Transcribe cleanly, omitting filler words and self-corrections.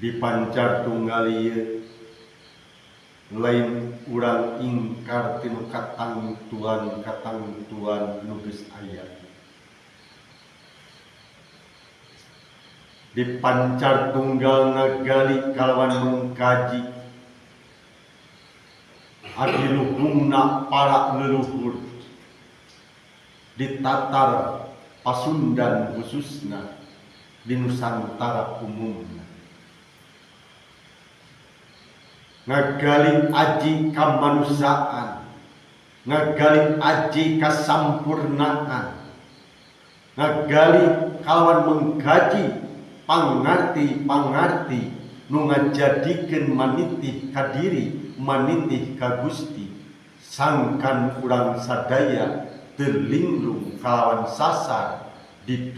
dipancar tunggal ieu lain urang ingkar tinu katangtuan nu geus aya. Dipancar tunggal ngagali kalawan mengkaji abdi luhungna para leluhur ditatar Pasundan khususna di Nusantara umumna. Ngagali aji kamanusaan, ngagali aji kasampurnaan, ngagali kalawan mengkaji pangarti nu ngajadikeun manitih ka diri, manitih ka Gusti, sangkan urang sadaya teu linglung kalawan sasar di